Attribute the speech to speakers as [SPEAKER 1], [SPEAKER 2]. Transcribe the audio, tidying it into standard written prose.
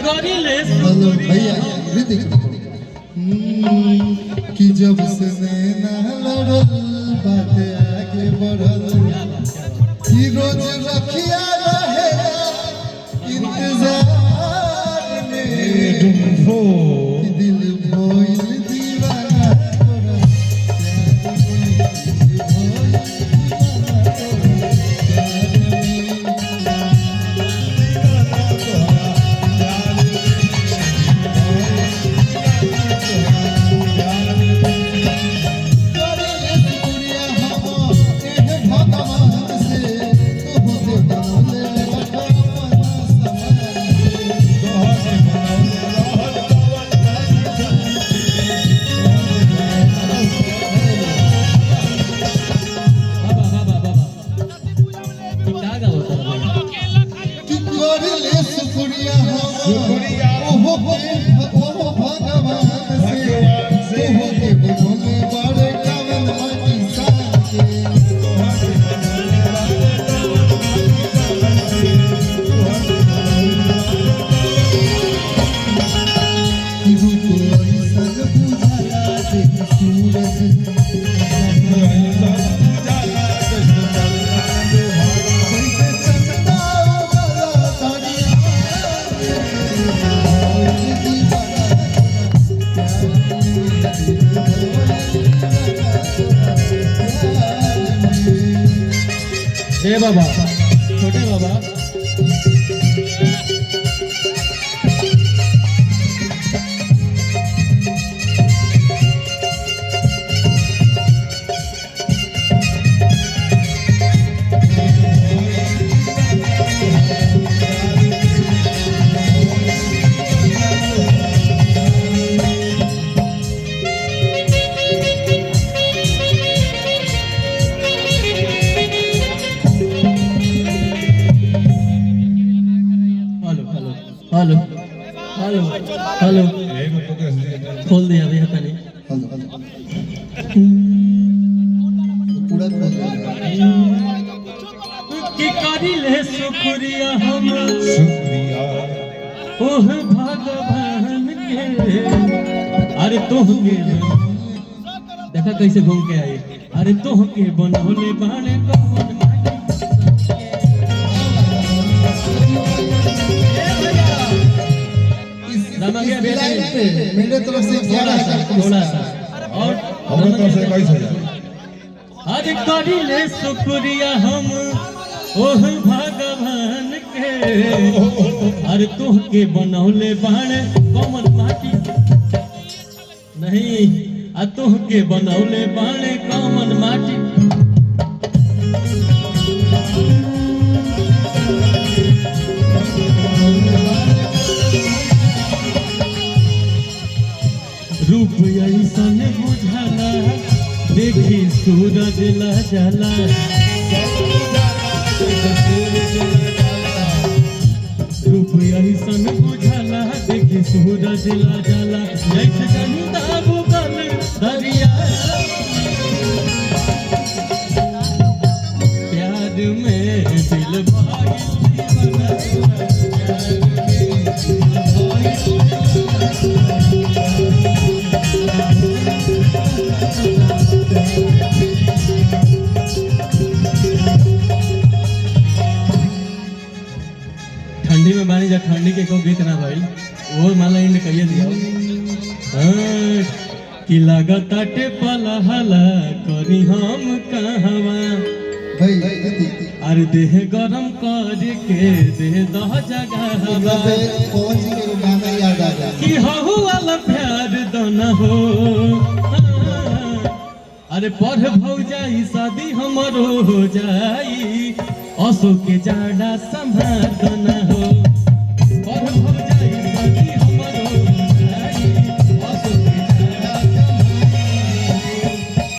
[SPEAKER 1] hello भैया कि जब से नैना लड़ल बात आगे बढ़ल कि रोज रखिया रहे इंतजार में कि दिल भइल दीवाना तोरा ए बाबा छोटे बाबा हेलो हेलो हेलो खोल दिया भैया तने
[SPEAKER 2] पूरा
[SPEAKER 1] कि करी ले शुक्रिया हम
[SPEAKER 2] शुक्रिया
[SPEAKER 1] ओह भगवान के अरे तोहके देखा कैसे घूम के आई अरे तोहके बनौले बाणे कौन
[SPEAKER 2] मेरे तरफ से 11,000
[SPEAKER 1] थोड़ा सा और
[SPEAKER 2] हमारे तरफ से 22,000
[SPEAKER 1] अरे करी ले शुक्रिया हम ओह भगवान के अरे तोहके बनौले बाणे कौन माटी नहीं आ तोहके बनौले बाणे कौन माटी रूप ऐसन बुझाला देखी सूरज ला जाला रूप ऐसन बुझाला देखी सूरज ला जाला जैसे गंगा बुगल दरिया प्यार में दिल भाई ठंडी में बानी जा ठंडी के को गीत ना भाई वो माला इन कहिए दिया कि लागताटे पला हला करी हम कहवा
[SPEAKER 2] भाई
[SPEAKER 1] अरे देह गरम कर के देह दह जगह
[SPEAKER 2] पवन जी के गाना याद आ गया
[SPEAKER 1] कि हहु वाला प्यार दना हो अरे पढ़ भौ जाई शादी हमरो हो जाई असो के जाड़ा संभार दना हो